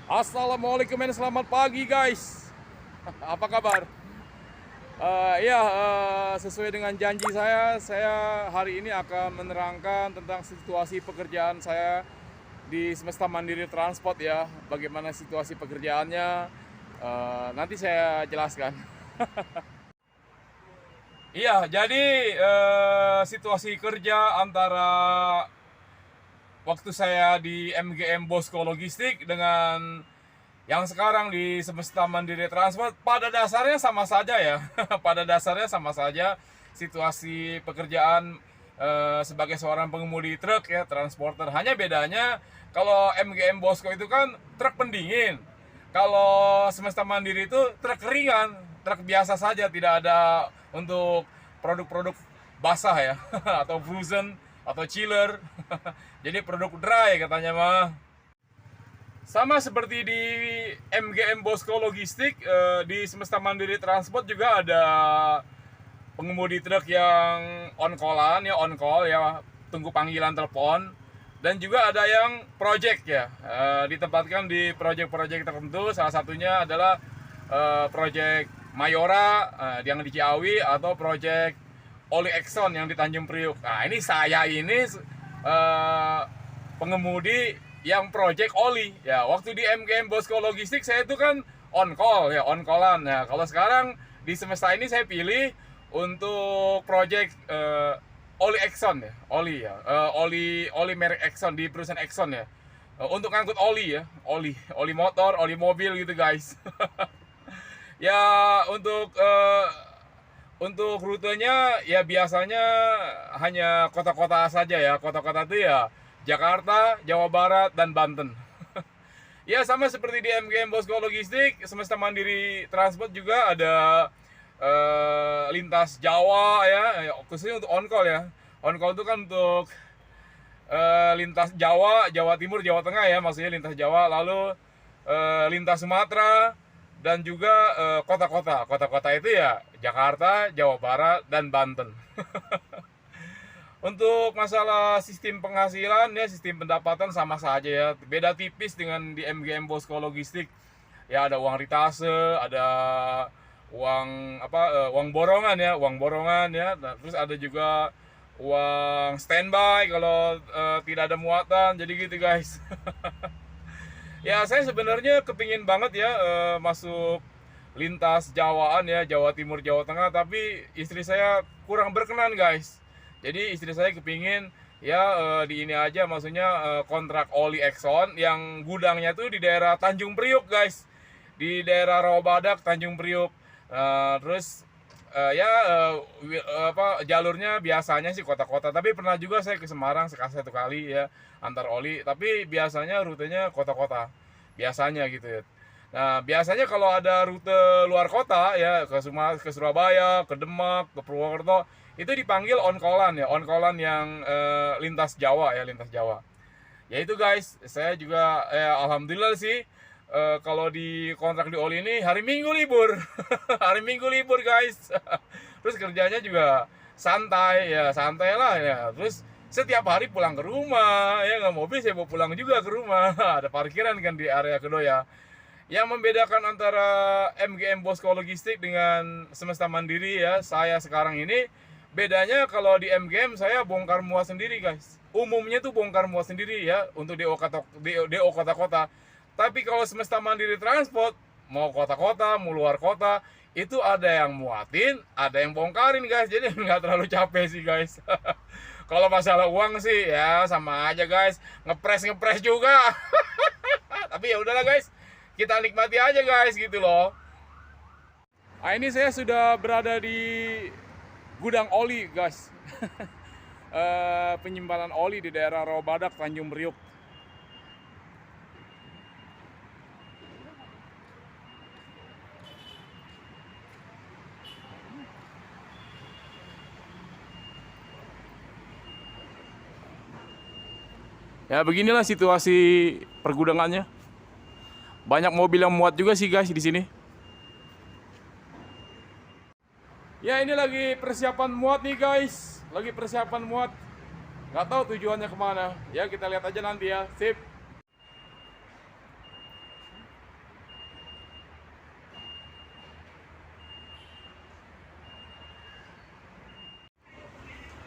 Assalamualaikum dan selamat pagi guys. Apa kabar? Sesuai dengan janji saya hari ini akan menerangkan tentang situasi pekerjaan saya di Semesta Mandiri Transport ya. Bagaimana situasi pekerjaannya? Nanti saya jelaskan. Iya, jadi situasi kerja antara waktu saya di MGM Bosco Logistik dengan yang sekarang di Semesta Mandiri Transport pada dasarnya sama saja ya. Pada dasarnya sama saja situasi pekerjaan sebagai seorang pengemudi truk ya, transporter. Hanya bedanya kalau MGM Bosco itu kan truk pendingin. Kalau Semesta Mandiri itu truk ringan, truk biasa saja, tidak ada untuk produk-produk basah ya atau frozen atau chiller. Jadi produk dry katanya mah. Sama seperti di MGM Bosco Logistik, di Semesta Mandiri Transport juga ada pengemudi truk yang on call ya, tunggu panggilan telepon. Dan juga ada yang project ya, ditempatkan di project-project tertentu. Salah satunya adalah project Mayora yang di Ciawi atau project Oli Exxon yang di Tanjung Priuk. Nah ini saya ini pengemudi yang project oli ya. Waktu di MGM Bosco Logistik saya itu kan on call ya, on callan ya. Kalau sekarang di Semesta ini saya pilih untuk project oli Exxon ya, oli merek Exxon di perusahaan Exxon ya, untuk ngangkut oli ya, oli motor, oli mobil gitu guys. Ya untuk rutenya ya biasanya hanya kota-kota saja ya. Kota-kota itu ya Jakarta, Jawa Barat, dan Banten. Ya sama seperti di MGM Bosco Logistik, Semesta Mandiri Transport juga ada lintas Jawa ya, khususnya untuk on call ya. On call itu kan untuk lintas Jawa, Jawa Timur, Jawa Tengah ya, maksudnya lintas Jawa, lalu lintas Sumatera, dan juga kota-kota. Kota-kota itu ya Jakarta, Jawa Barat, dan Banten. Untuk masalah sistem penghasilan ya, sistem pendapatan sama saja ya. Beda tipis dengan di MGM Bosco Logistik. Ya ada uang ritase, ada uang borongan ya. Nah, terus ada juga uang standby kalau tidak ada muatan. Jadi gitu guys. Ya saya sebenarnya kepingin banget ya masuk lintas Jawaan ya, Jawa Timur, Jawa Tengah, tapi istri saya kurang berkenan guys. Jadi istri saya kepingin ya di ini aja, maksudnya kontrak oli Exxon yang gudangnya tuh di daerah Tanjung Priuk guys, di daerah Rawabadak, Tanjung Priuk. Terus jalurnya biasanya sih kota-kota, tapi pernah juga saya ke Semarang sekali satu kali ya antar oli, tapi biasanya rutenya kota-kota biasanya gitu ya. Nah biasanya kalau ada rute luar kota ya, ke Surabaya, ke Demak, ke Purwokerto, itu dipanggil on callan yang lintas Jawa ya, lintas Jawa. Ya itu guys, saya juga alhamdulillah sih kalau di kontrak di oli ini hari Minggu libur. Hari Minggu libur guys. Terus kerjanya juga santai ya, santai lah ya. Terus setiap hari pulang ke rumah ya, nggak mobil saya bawa pulang juga ke rumah. Ada parkiran kan di area Kedoya. Yang membedakan antara MGM Bosco Logistik dengan Semesta Mandiri ya, saya sekarang ini bedanya kalau di MGM saya bongkar muat sendiri guys. Umumnya tuh bongkar muat sendiri ya untuk DO kota-kota. Tapi kalau Semesta Mandiri Transport, mau kota-kota, mau luar kota, itu ada yang muatin, ada yang bongkarin guys. Jadi nggak terlalu capek sih guys. Kalau masalah uang sih ya sama aja guys, ngepres juga. Tapi ya udahlah guys, kita nikmati aja guys gitu loh. Nah, ini saya sudah berada di gudang oli guys. Penyimpanan oli di daerah Rawabadak, Tanjung Priuk. Ya beginilah situasi pergudangannya. Banyak mobil yang muat juga sih guys di sini. Ya ini lagi persiapan muat nih guys, lagi persiapan muat. Nggak tahu tujuannya kemana. Ya kita lihat aja nanti ya. Sip.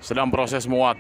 sedang proses muat.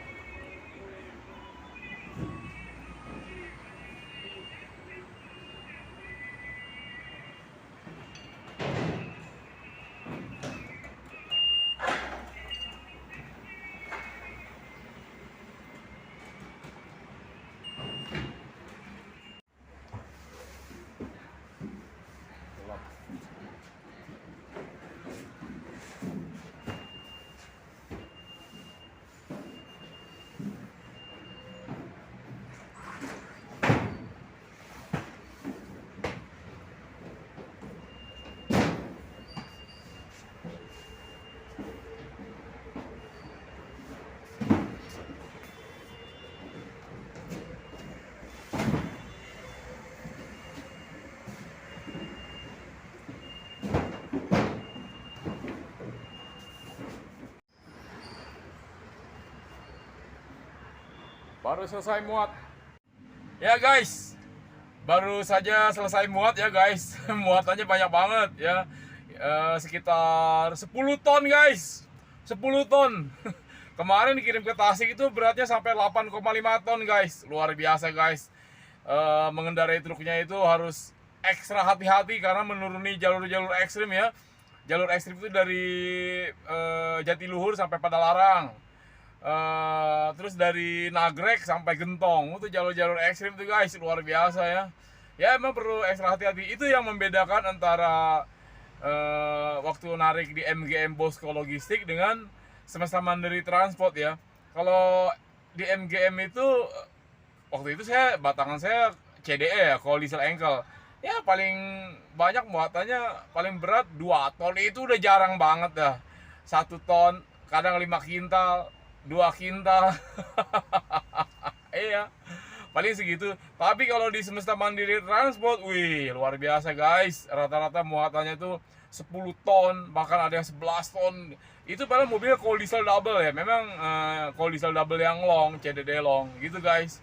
Baru selesai muat. Ya guys, baru saja selesai muat ya guys. Muatannya banyak banget ya. Sekitar 10 ton guys. 10 ton. Kemarin dikirim ke Tasik itu beratnya sampai 8,5 ton guys. Luar biasa guys. Mengendarai truknya itu harus ekstra hati-hati karena menuruni jalur-jalur ekstrim ya. Jalur ekstrim itu dari Jatiluhur sampai Padalarang. Terus dari Nagrek sampai Gentong, itu jalur-jalur ekstrim tuh guys, luar biasa ya. Ya emang perlu ekstra hati-hati. Itu yang membedakan antara waktu narik di MGM Bosko Logistik dengan Semesta Mandiri Transport ya. Kalau di MGM itu waktu itu batangan saya CDE ya, kalau diesel ankle. Ya paling banyak muatannya paling berat 2 ton, itu udah jarang banget dah. 1 ton, kadang 5 kintal, 2 kintal. Iya, paling segitu. Tapi kalau di Semesta Mandiri Transport, wih luar biasa guys. Rata-rata muatannya tuh 10 ton, bahkan ada yang 11 ton. Itu padahal mobil cold diesel double ya. Memang cold diesel double yang long, CDD long gitu guys.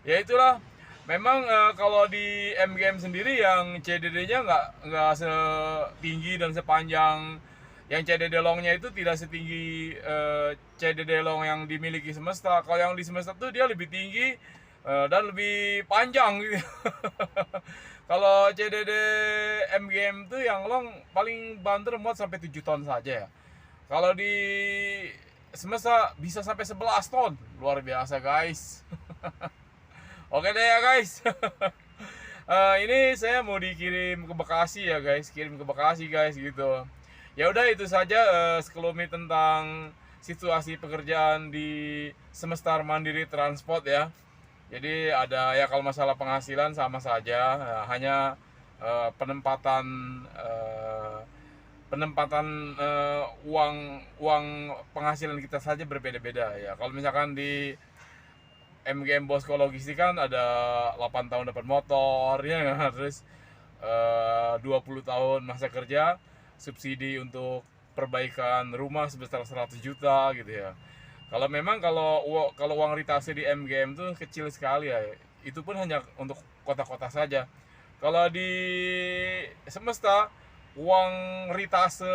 Ya itulah. Memang kalau di MGM sendiri yang CDD-nya nggak setinggi dan sepanjang yang CDD longnya, itu tidak setinggi CDD long yang dimiliki Semesta. Kalau yang di Semesta tuh dia lebih tinggi dan lebih panjang gitu. Kalau CDD MGM tuh yang long paling banter muat sampai 7 ton saja ya. Kalau di Semesta bisa sampai 11 ton. Luar biasa guys. Oke deh ya guys. Ini saya mau dikirim ke Bekasi ya guys, kirim ke Bekasi guys gitu. Ya udah itu saja sekelumit tentang situasi pekerjaan di Semesta Mandiri Transport ya. Jadi ada ya, kalau masalah penghasilan sama saja, hanya penempatan uang penghasilan kita saja berbeda-beda ya. Kalau misalkan di MGM Bosko Logistik kan ada 8 tahun dapat motor ya, terus 20 tahun masa kerja, subsidi untuk perbaikan rumah sebesar 100 juta gitu ya. Kalau memang kalau uang ritase di MGM tuh kecil sekali ya. Itu pun hanya untuk kota-kota saja. Kalau di Semesta uang ritase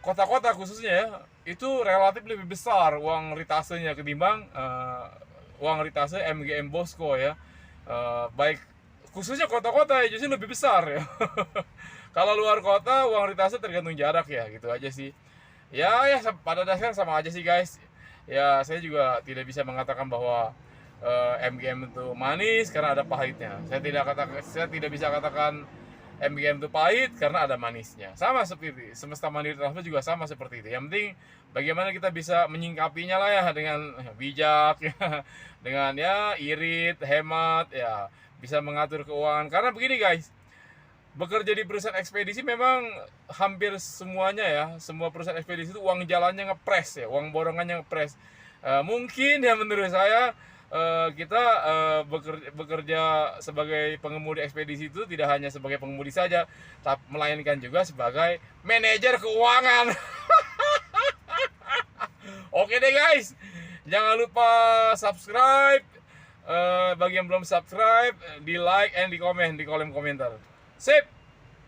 kota-kota khususnya ya, itu relatif lebih besar uang ritasenya ketimbang uang ritase MGM Bosko ya. Baik khususnya kota-kota ya justru lebih besar ya. Kalau luar kota uang ritase tergantung jarak ya, gitu aja sih. Ya pada dasarnya sama aja sih guys. Ya saya juga tidak bisa mengatakan bahwa MGM itu manis karena ada pahitnya. Saya tidak bisa katakan MGM itu pahit karena ada manisnya. Sama seperti Semesta Mandiri Transport juga sama seperti itu. Yang penting bagaimana kita bisa menyingkapinya lah ya, dengan bijak ya, dengan ya irit, hemat ya, bisa mengatur keuangan. Karena begini guys, bekerja di perusahaan ekspedisi memang hampir semuanya ya, semua perusahaan ekspedisi itu uang jalannya ngepres ya, uang borongannya ngepres. Mungkin ya menurut saya kita bekerja sebagai pengemudi ekspedisi itu tidak hanya sebagai pengemudi saja, tapi melainkan juga sebagai manajer keuangan. Oke deh guys, jangan lupa subscribe. Bagi yang belum subscribe, di like and di komen di kolom komentar. Sip.